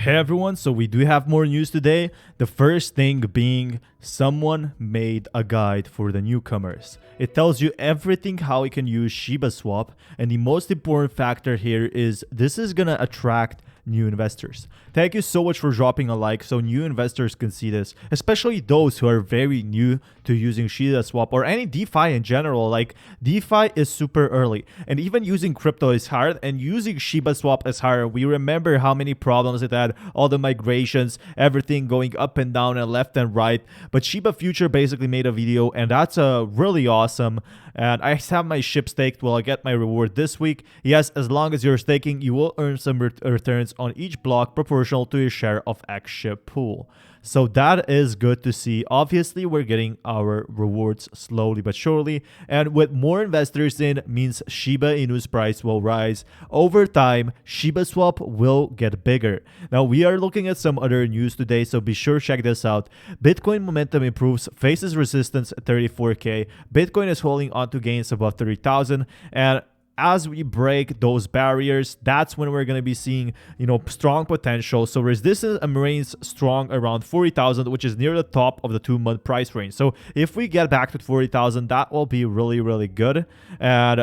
Hey everyone, so we do have more news today. The first thing being someone made a guide for the newcomers. It tells you everything how you can use Shiba Swap, and the most important factor here is this is gonna attract new investors. Thank you so much for dropping a like so new investors can see this, especially those who are very new to using Shiba Swap or any DeFi in general. Like, DeFi is super early, and even using crypto is hard, and using Shiba Swap is hard. We remember how many problems it had, all the migrations, everything going up and down and left and right. But Shiba Future basically made a video, and that's really awesome. And I have my Shib staked. Will I get my reward this week? Yes, as long as you're staking, you will earn some returns on each block proportional to your share of X Shib pool. So that is good to see. Obviously, we're getting our rewards slowly but surely. And with more investors in means Shiba Inu's price will rise. Over time, Shiba Swap will get bigger. Now, we are looking at some other news today, so be sure to check this out. Bitcoin momentum improves, faces resistance at 34K. Bitcoin is holding on to gains above 30,000. And as we break those barriers, that's when we're going to be seeing, strong potential. So resistance remains strong around 40,000, which is near the top of the 2-month price range. So if we get back to 40,000, that will be really, really good. And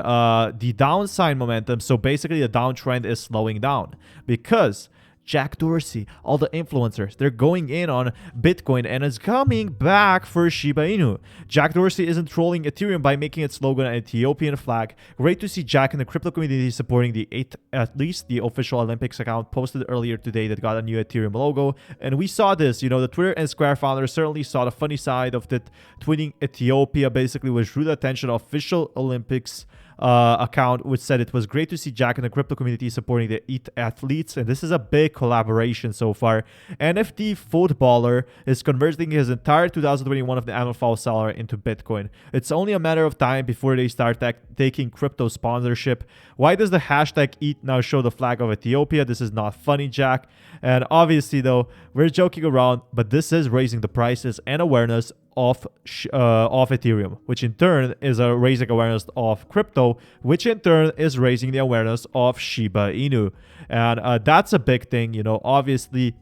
the downside momentum, so basically the downtrend is slowing down because Jack Dorsey, all the influencers, they're going in on Bitcoin and it's coming back for Shiba Inu. Jack Dorsey isn't trolling Ethereum by making its logo an Ethiopian flag. Great to see Jack in the crypto community supporting the the official Olympics account posted earlier today that got a new Ethereum logo. And we saw this, the Twitter and Square founders certainly saw the funny side of that, tweeting Ethiopia basically was drew the attention of official Olympics account, which said it was great to see Jack in the crypto community supporting the ETH athletes, and this is a big collaboration so far. NFT footballer is converting his entire 2021 of the MFL salary into Bitcoin. It's only a matter of time before they start taking crypto sponsorship. Why does the hashtag ETH now show the flag of Ethiopia? This is not funny, Jack. And obviously though, we're joking around, but this is raising the prices and awareness of Ethereum, which in turn is raising awareness of crypto, which in turn is raising the awareness of Shiba Inu. And that's a big thing, obviously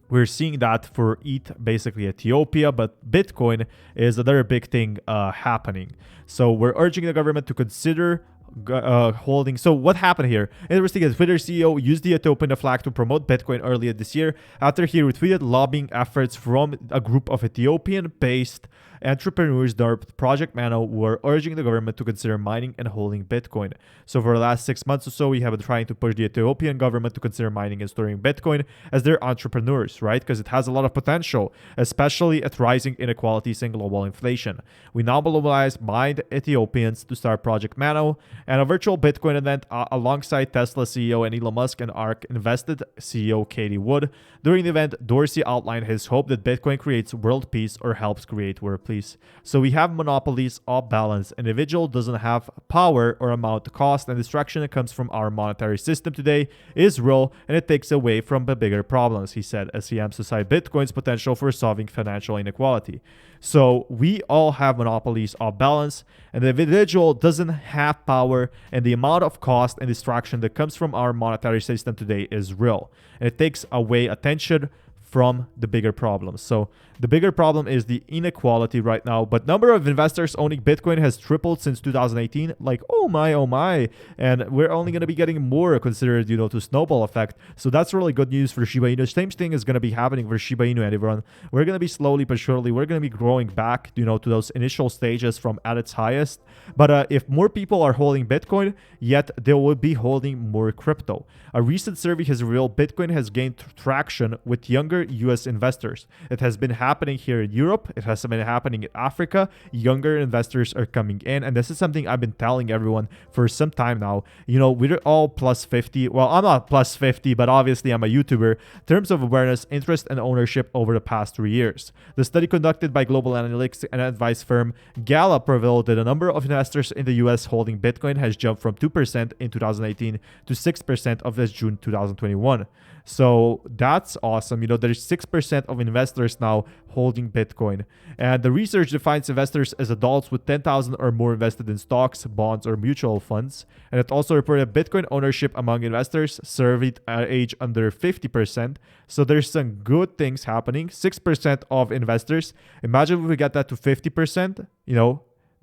we're seeing that for ETH, basically Ethiopia, but Bitcoin is another big thing happening. So we're urging the government to consider holding. So what happened here? Interesting, the Twitter CEO used the Ethiopian flag to promote Bitcoin earlier this year after he retweeted lobbying efforts from a group of Ethiopian-based entrepreneurs, their project Mano, were urging the government to consider mining and holding Bitcoin. So for the last 6 months or so, we have been trying to push the Ethiopian government to consider mining and storing Bitcoin as their entrepreneurs, right? Because it has a lot of potential, especially at rising inequalities and global inflation. We now mobilize mined Ethiopians to start Project Mano and a virtual Bitcoin event alongside Tesla CEO and Elon Musk and ARK invested CEO Katie Wood. During the event, Dorsey outlined his hope that Bitcoin creates world peace or helps create world peace. So we have monopolies off balance. Individual doesn't have power or amount to cost, and distraction that comes from our monetary system today is real, and it takes away from the bigger problems, he said, as he emphasized Bitcoin's potential for solving financial inequality. So we all have monopolies off balance, and the individual doesn't have power, and the amount of cost and distraction that comes from our monetary system today is real, and it takes away attention from the bigger problems. So the bigger problem is the inequality right now, but number of investors owning Bitcoin has tripled since 2018. Like, oh my, and we're only going to be getting more considered, to snowball effect. So that's really good news for Shiba Inu. Same thing is going to be happening for Shiba Inu and everyone. We're going to be slowly but surely, we're going to be growing back, to those initial stages from at its highest. But if more people are holding Bitcoin, yet they will be holding more crypto. A recent survey has revealed Bitcoin has gained traction with younger US investors. It has been happening here in Europe. It has been happening in Africa. Younger investors are coming in. And this is something I've been telling everyone for some time now. We're all plus 50. Well, I'm not plus 50, but obviously I'm a YouTuber. In terms of awareness, interest, and ownership over the past 3 years. The study conducted by global analytics and advice firm Gallup revealed that the number of investors in the US holding Bitcoin has jumped from 2% in 2018 to 6% of this June 2021. So that's awesome. There there's 6% of investors now holding Bitcoin. And the research defines investors as adults with 10,000 or more invested in stocks, bonds, or mutual funds. And it also reported Bitcoin ownership among investors surveyed at age under 50%. So there's some good things happening. 6% of investors. Imagine if we get that to 50%,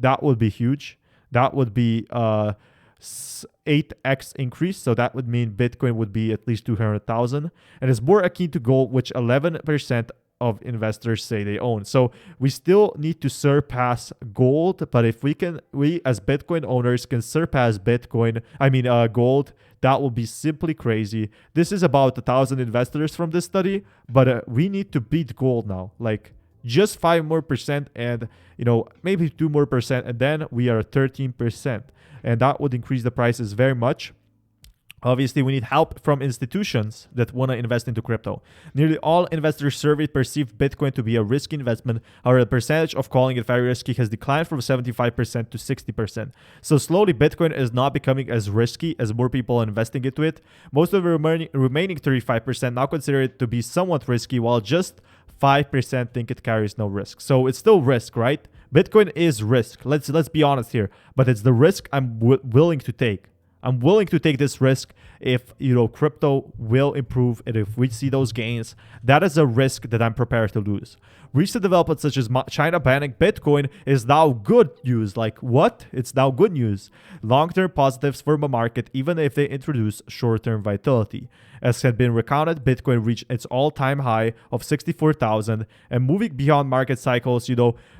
that would be huge. That would be 8x increase. So that would mean Bitcoin would be at least 200,000. And it's more akin to gold, which 11% of investors say they own. So we still need to surpass gold. But if we as Bitcoin owners can surpass gold, that will be simply crazy. This is about 1,000 investors from this study, but we need to beat gold now. Like just 5 more percent and maybe 2 more percent, and then we are 13%. And that would increase the prices very much. Obviously, we need help from institutions that want to invest into crypto. Nearly all investors surveyed perceived Bitcoin to be a risky investment. However, the percentage of calling it very risky has declined from 75% to 60%. So slowly, Bitcoin is not becoming as risky as more people are investing into it. Most of the remaining 35% now consider it to be somewhat risky, while just 5% think it carries no risk. So it's still risk, right? Bitcoin is risk. Let's be honest here. But it's the risk I'm willing to take. I'm willing to take this risk if crypto will improve, and if we see those gains. That is a risk that I'm prepared to lose. Recent developments such as China banning Bitcoin is now good news. Like what? It's now good news. Long-term positives for the market, even if they introduce short-term volatility. As had been recounted, Bitcoin reached its all-time high of 64,000, and moving beyond market cycles,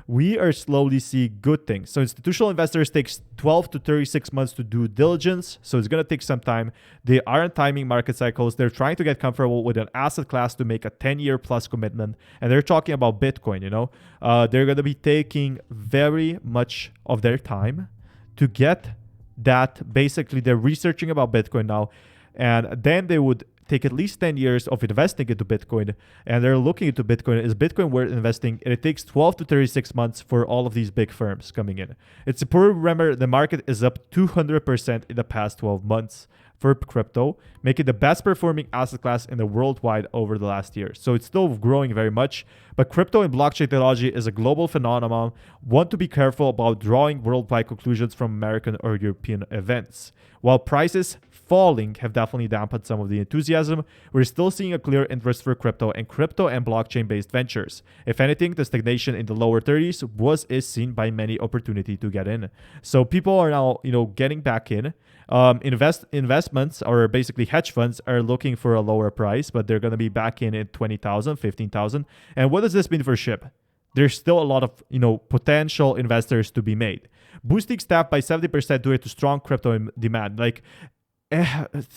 we are slowly seeing good things. So institutional investors takes 12 to 36 months to do diligence, so it's going to take some time. They aren't timing market cycles. They're trying to get comfortable with an asset class to make a 10-year plus commitment, and they're talking about Bitcoin. They're going to be taking very much of their time to get that. Basically, they're researching about Bitcoin now, and then they would take at least 10 years of investing into Bitcoin, and they're looking into Bitcoin. Is Bitcoin worth investing? And it takes 12 to 36 months for all of these big firms coming in. It's important to remember the market is up 200% in the past 12 months for crypto, making the best performing asset class in the worldwide over the last year. So it's still growing very much, but crypto and blockchain technology is a global phenomenon. Want to be careful about drawing worldwide conclusions from American or European events. While prices falling have definitely dampened some of the enthusiasm, we're still seeing a clear interest for crypto and blockchain-based ventures. If anything, the stagnation in the lower 30s is seen by many opportunity to get in. So people are now, getting back in. Investments, or basically hedge funds, are looking for a lower price, but they're going to be back in at 20,000, 15,000. And what does this mean for Shib? There's still a lot of, potential investors to be made. Boosting staff by 70% due to strong crypto demand.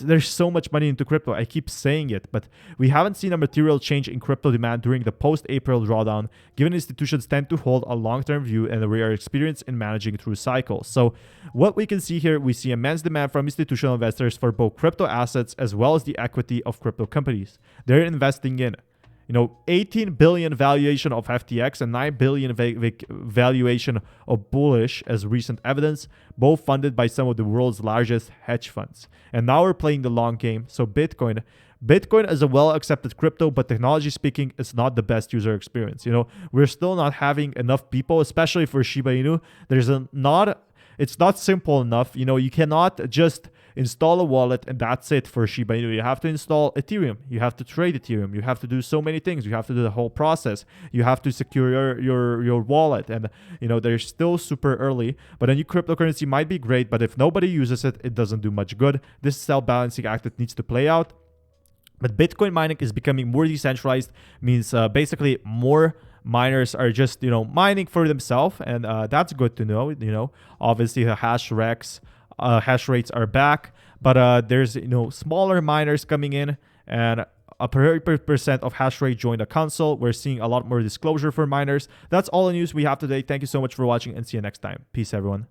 There's so much money into crypto. I keep saying it, but we haven't seen a material change in crypto demand during the post-April drawdown, given institutions tend to hold a long-term view and we are experienced in managing through cycles. So what we can see here, we see immense demand from institutional investors for both crypto assets as well as the equity of crypto companies. They're investing in 18 billion valuation of FTX and 9 billion valuation of Bullish as recent evidence, both funded by some of the world's largest hedge funds. And now we're playing the long game. So Bitcoin is a well-accepted crypto, but technology speaking, it's not the best user experience. We're still not having enough people, especially for Shiba Inu. It's not simple enough. You cannot just install a wallet and that's it for Shiba Inu. You have to install Ethereum. You have to trade Ethereum. You have to do so many things. You have to do the whole process. You have to secure your wallet. And, they're still super early. But a new cryptocurrency might be great, but if nobody uses it, it doesn't do much good. This self-balancing act that needs to play out. But Bitcoin mining is becoming more decentralized, means basically more miners are just, mining for themselves. And that's good to know. Obviously the hash rates are back, but there's smaller miners coming in, and a percent of hash rate joined the console. We're seeing a lot more disclosure for miners. That's all the news we have today. Thank you so much for watching, and see you next time. Peace, everyone.